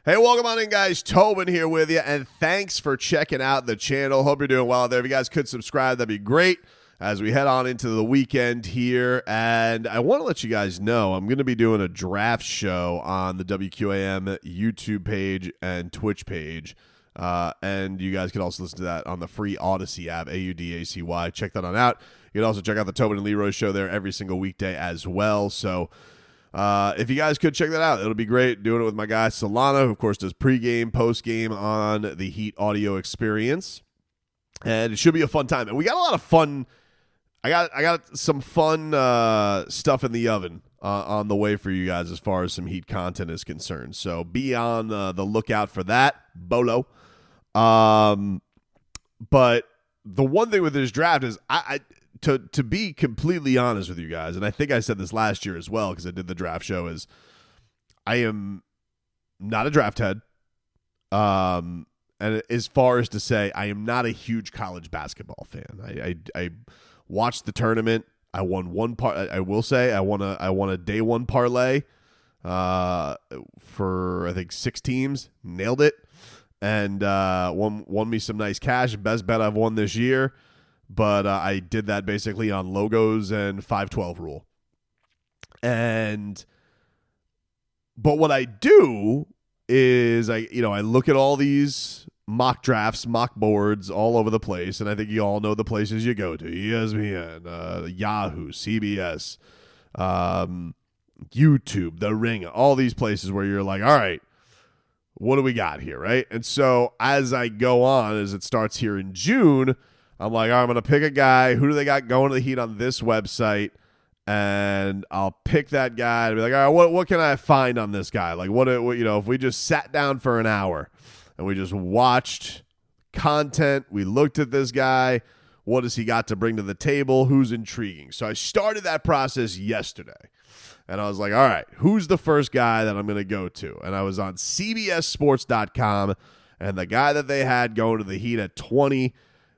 Hey, welcome on in, guys. Tobin here with you, and thanks for checking out the channel. Hope you're doing well out there. If you guys could subscribe, that'd be great as we head on into the weekend here. And I want to let you guys know I'm going to be doing a draft show on the WQAM YouTube page and Twitch page. And you guys can also listen to that on the free Odyssey app, AUDACY. Check that on out. You can also check out the Tobin and Leroy show there every single weekday as well. So if you guys could check that out, it'll be great doing it with my guy Solana, who of course does pregame, postgame on the Heat audio experience, and it should be a fun time. And we got a lot of fun. I got some fun stuff in the oven on the way for you guys as far as some Heat content is concerned. So be on the lookout for that, Bolo. But the one thing with this draft is To be completely honest with you guys, and I think I said this last year as well because I did the draft show, is I am not a draft head. And as far as to say, I am not a huge college basketball fan. I watched the tournament. I won one part. I will say I won a day one parlay for I think 6 teams. Nailed it, and won me some nice cash. Best bet I've won this year. But I did that basically on logos and 512 rule. But what I do is I look at all these mock drafts, mock boards all over the place, and I think you all know the places you go to: ESPN, Yahoo, CBS, YouTube, The Ring, all these places where you're like, all right, what do we got here, right? And so as I go on, as it starts here in June, I'm like, all right, I'm going to pick a guy. Who do they got going to the Heat on this website? And I'll pick that guy and be like, all right, what can I find on this guy? Like, what if we just sat down for an hour and we just watched content, we looked at this guy, what has he got to bring to the table? Who's intriguing? So I started that process yesterday. And I was like, all right, who's the first guy that I'm going to go to? And I was on CBSSports.com, and the guy that they had going to the Heat at 20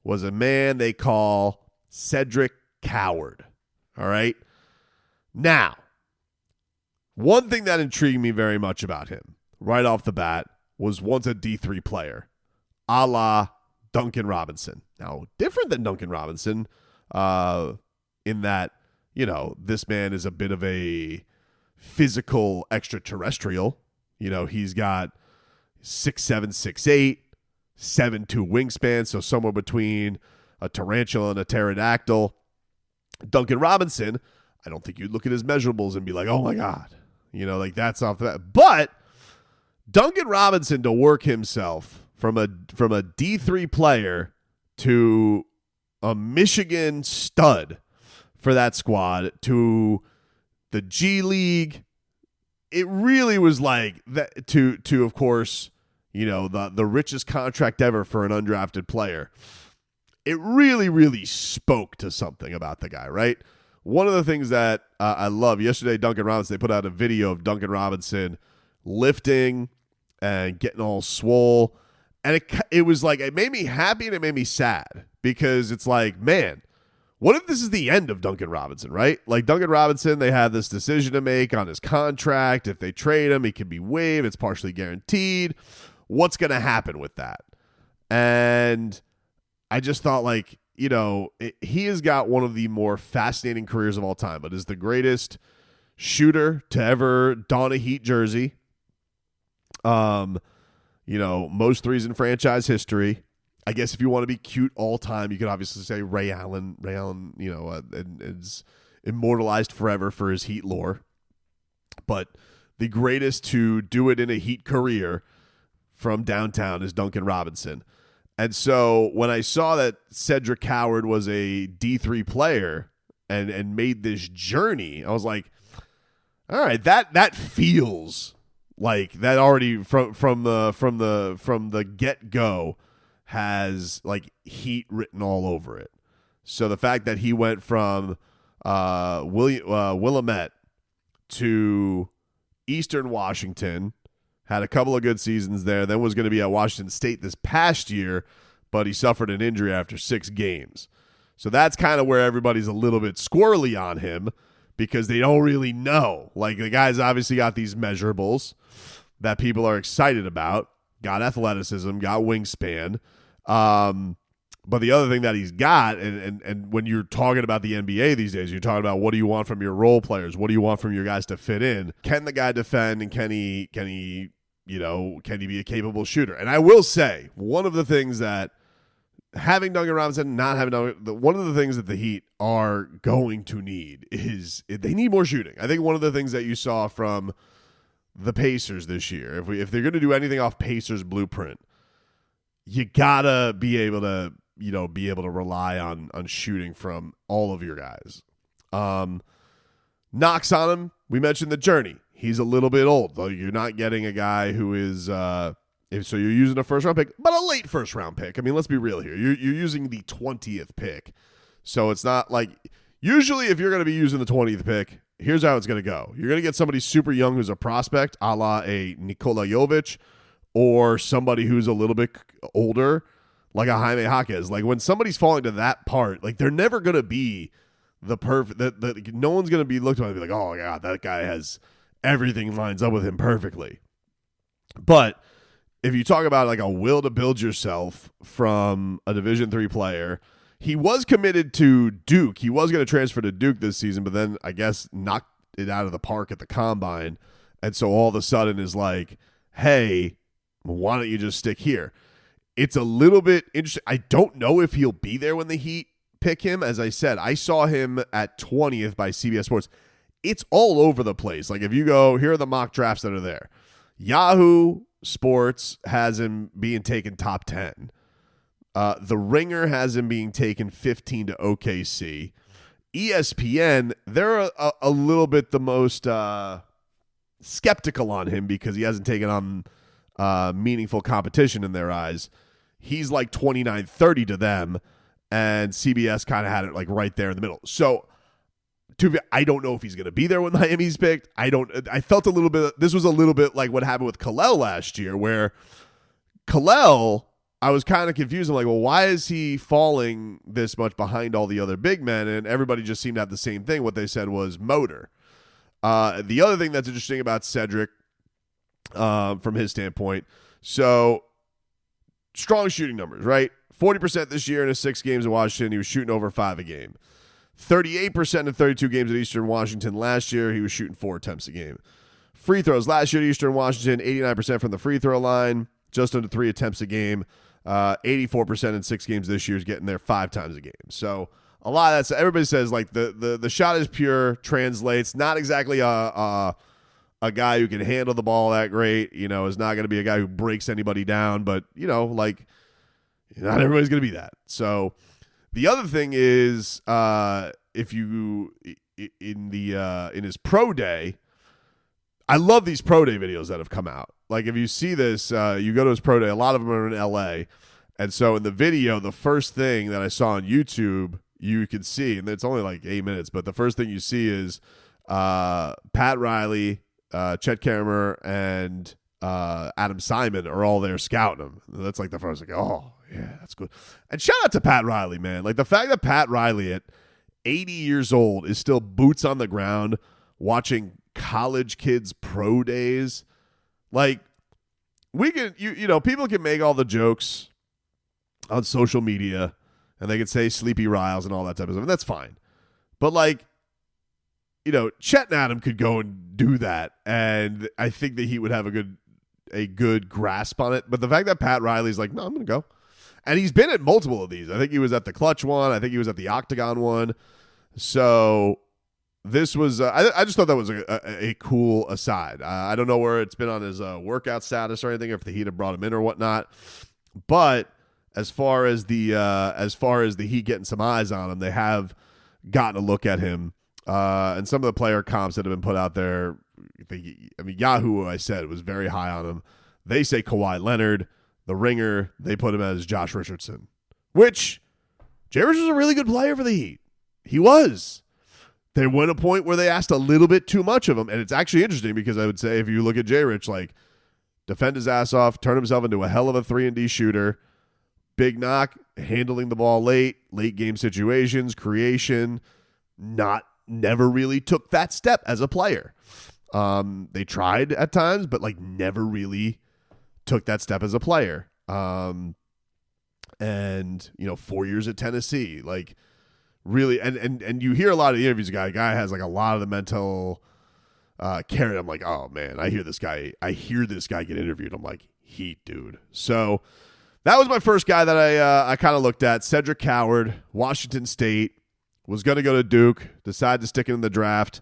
was a man they call Cedric Coward. All right? Now, one thing that intrigued me very much about him right off the bat was once a D3 player, a la Duncan Robinson. Now, different than Duncan Robinson in that, this man is a bit of a physical extraterrestrial. He's got 6'7", 6'8", 7'2" wingspan, so somewhere between a tarantula and a pterodactyl. Duncan Robinson, I don't think you'd look at his measurables and be like, oh my God, that's off that. But Duncan Robinson, to work himself from a D3 player to a Michigan stud for that squad to the G League, it really was like that to of course, the richest contract ever for an undrafted player. It really, really spoke to something about the guy, right? One of the things that I love, yesterday, Duncan Robinson, they put out a video of Duncan Robinson lifting and getting all swole. And it was like, it made me happy and it made me sad because it's like, man, what if this is the end of Duncan Robinson, right? Like Duncan Robinson, they have this decision to make on his contract. If they trade him, he can be waived. It's partially guaranteed. What's going to happen with that? And I just thought, like, he has got one of the more fascinating careers of all time, but is the greatest shooter to ever don a Heat jersey. Most threes in franchise history. I guess if you want to be cute all time, you could obviously say Ray Allen. Ray Allen, is immortalized forever for his Heat lore. But the greatest to do it in a Heat career from downtown is Duncan Robinson. And so when I saw that Cedric Coward was a D3 player and made this journey, I was like, all right, that feels like that already from the get-go has like Heat written all over it. So the fact that he went from Willamette to Eastern Washington, had a couple of good seasons there, then was going to be at Washington State this past year, but he suffered an injury after 6 games. So that's kind of where everybody's a little bit squirrely on him because they don't really know. Like, the guy's obviously got these measurables, that people are excited about. Got athleticism, got wingspan. But the other thing that he's got, and when you're talking about the NBA these days, you're talking about what do you want from your role players? What do you want from your guys to fit in? Can the guy defend, and can he be a capable shooter? And I will say, one of the things that having Duncan Robinson, not having Duncan, one of the things that the Heat are going to need is they need more shooting. I think one of the things that you saw from the Pacers this year, if they're going to do anything off Pacers blueprint, you gotta be able to rely on shooting from all of your guys. Knocks on him. We mentioned the journey. He's a little bit old, though. You're not getting a guy who is so you're using a first-round pick, but a late first-round pick. I mean, let's be real here. You're using the 20th pick. So it's not like usually if you're going to be using the 20th pick, here's how it's going to go. You're going to get somebody super young who's a prospect, a la a Nikola Jovic, or somebody who's a little bit older, like a Jaime Jaquez. Like when somebody's falling to that part, like they're never going to be the perfect, no one's going to be looked at and be like, oh my God, that guy has everything lines up with him perfectly. But if you talk about like a will to build yourself from a Division III player, he was committed to Duke. He was going to transfer to Duke this season, but then I guess knocked it out of the park at the combine. And so all of a sudden is like, hey, why don't you just stick here? It's a little bit interesting. I don't know if he'll be there when the Heat pick him. As I said, I saw him at 20th by CBS Sports. It's all over the place. Like if you go, here are the mock drafts that are there. Yahoo Sports has him being taken top 10. The Ringer has him being taken 15 to OKC. ESPN, they're a little bit the most skeptical on him because he hasn't taken on meaningful competition in their eyes. He's like 29-30 to them, and CBS kind of had it like right there in the middle. So I don't know if he's going to be there when Miami's picked. I felt a little bit, this was a little bit like what happened with Kalel last year, where Kalel, I was kind of confused. I'm like, well, why is he falling this much behind all the other big men? And everybody just seemed to have the same thing. What they said was motor. The other thing that's interesting about Cedric, from his standpoint, so strong shooting numbers, right? 40% this year in his 6 games in Washington. He was shooting over 5 a game. 38% in 32 games at Eastern Washington last year. He was shooting 4 attempts a game. Free throws last year at Eastern Washington, 89% from the free throw line, just under 3 attempts a game. 84% in 6 games this year is getting there 5 times a game. So a lot of that. Everybody says like the shot is pure, translates. Not exactly a guy who can handle the ball that great. Is not going to be a guy who breaks anybody down. But like not everybody's going to be that. So the other thing is if you in his pro day, I love these pro day videos that have come out. Like if you see this, you go to his pro day. A lot of them are in LA, and so in the video, the first thing that I saw on YouTube, you can see, and it's only like 8 minutes, but the first thing you see is Pat Riley, Chet Kammerer, and Adam Simon are all there scouting him. That's like the first, like, oh yeah, that's good. And shout out to Pat Riley, man. Like the fact that Pat Riley at 80 years old is still boots on the ground watching college kids pro days. Like we can, people can make all the jokes on social media and they can say Sleepy Riles and all that type of stuff, and that's fine. But like, Chet and Adam could go and do that, and I think that he would have a good grasp on it. But the fact that Pat Riley's like, no, I'm going to go. And he's been at multiple of these. I think he was at the Clutch one. I think he was at the Octagon one. So this was, I just thought that was a cool aside. I don't know where it's been on his workout status or anything, or if the Heat have brought him in or whatnot. But as far as the Heat getting some eyes on him, they have gotten a look at him. And some of the player comps that have been put out there, Yahoo, I said, was very high on him. They say Kawhi Leonard. The Ringer, they put him as Josh Richardson, which Jay Rich was a really good player for the Heat. He was. There went a point where they asked a little bit too much of him, and it's actually interesting because I would say if you look at Jay Rich, like defend his ass off, turn himself into a hell of a 3-and-D shooter, big knock, handling the ball late game situations, creation, never really took that step as a player. They tried at times, but like never really took that step as a player. And 4 years at Tennessee, like really, and you hear a lot of the interviews. Guy has like a lot of the mental carry. I'm like, oh man, I hear this guy get interviewed. I'm like, heat, dude. So that was my first guy that I kind of looked at. Cedric Coward, Washington State, was going to go to Duke, decided to stick it in the draft.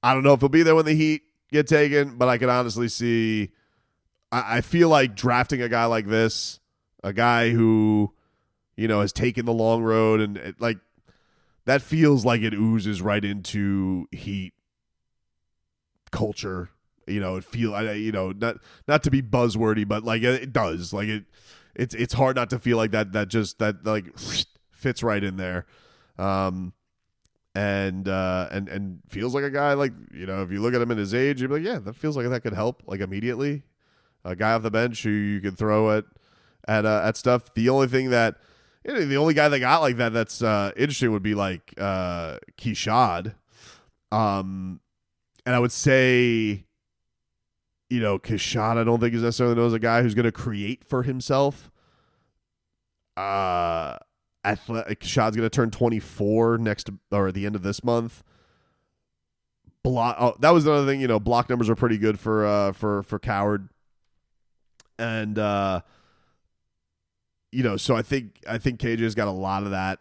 I don't know if he'll be there when the Heat get taken, but I can honestly see. I feel like drafting a guy like this, a guy who, has taken the long road, and like that feels like it oozes right into Heat culture. It feel not to be buzzwordy, but like it does. Like it's hard not to feel like that like fits right in there. And feels like a guy like, if you look at him at his age, you'd be like, yeah, that feels like that could help like immediately. A guy off the bench who you can throw at stuff. The only thing that, the only guy that got like that's interesting would be like Keshad. And I would say, Keshad, I don't think is necessarily known as a guy who's going to create for himself. Keshad's going to turn 24 at the end of this month. That was another thing. Block numbers are pretty good for Coward, and so I think KJ's got a lot of that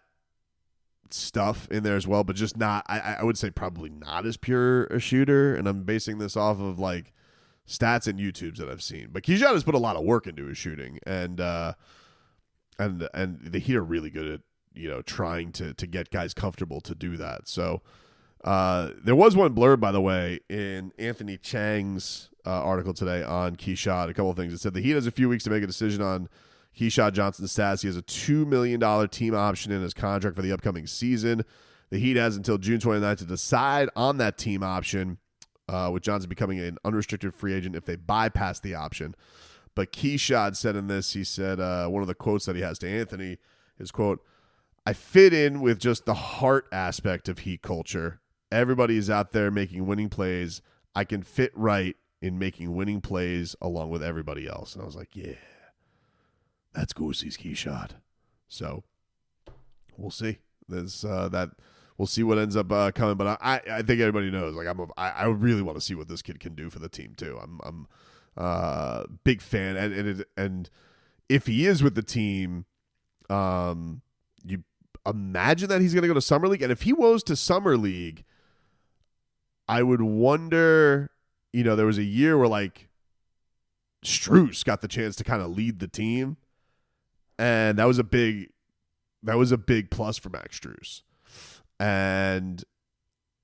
stuff in there as well, but just not. I would say probably not as pure a shooter, and I'm basing this off of like stats and YouTubes that I've seen. But Keshad has put a lot of work into his shooting, and the Heat are really good at trying to get guys comfortable to do that. So there was one blurb, by the way, in Anthony Chang's article today on Keshad. A couple of things. It said the Heat has a few weeks to make a decision on Keshad Johnson's status. He has a $2 million team option in his contract for the upcoming season. The Heat has until June 29th to decide on that team option, with Johnson becoming an unrestricted free agent if they bypass the option. But Keshad said in this, he said, one of the quotes that he has to Anthony is, quote, "I fit in with just the heart aspect of Heat culture. Everybody is out there making winning plays. I can fit right in making winning plays along with everybody else." And I was like, yeah, that's Goosey's Keshad. So we'll see. We'll see what ends up coming. But I think everybody knows. Like I really want to see what this kid can do for the team too. I'm big fan, and if he is with the team, you imagine that he's going to go to Summer League, and if he goes to Summer League, I would wonder. There was a year where like Strus got the chance to kind of lead the team, and that was a big plus for Max Strus. And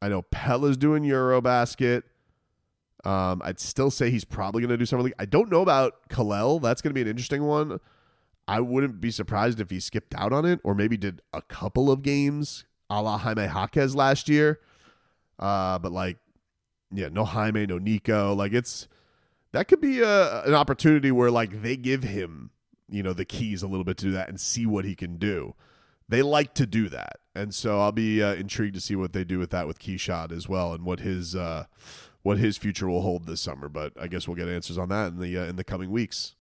I know Pella's doing Eurobasket. I'd still say he's probably going to do Summer League. I don't know about Kalel. That's going to be an interesting one. I wouldn't be surprised if he skipped out on it or maybe did a couple of games a la Jaime Jaquez last year. But like, yeah, no Jaime, no Nico. Like that could be an opportunity where like they give him, the keys a little bit to do that and see what he can do. They like to do that. And so I'll be intrigued to see what they do with that with Keshad as well, and what his future will hold this summer. But I guess we'll get answers on that in the coming weeks.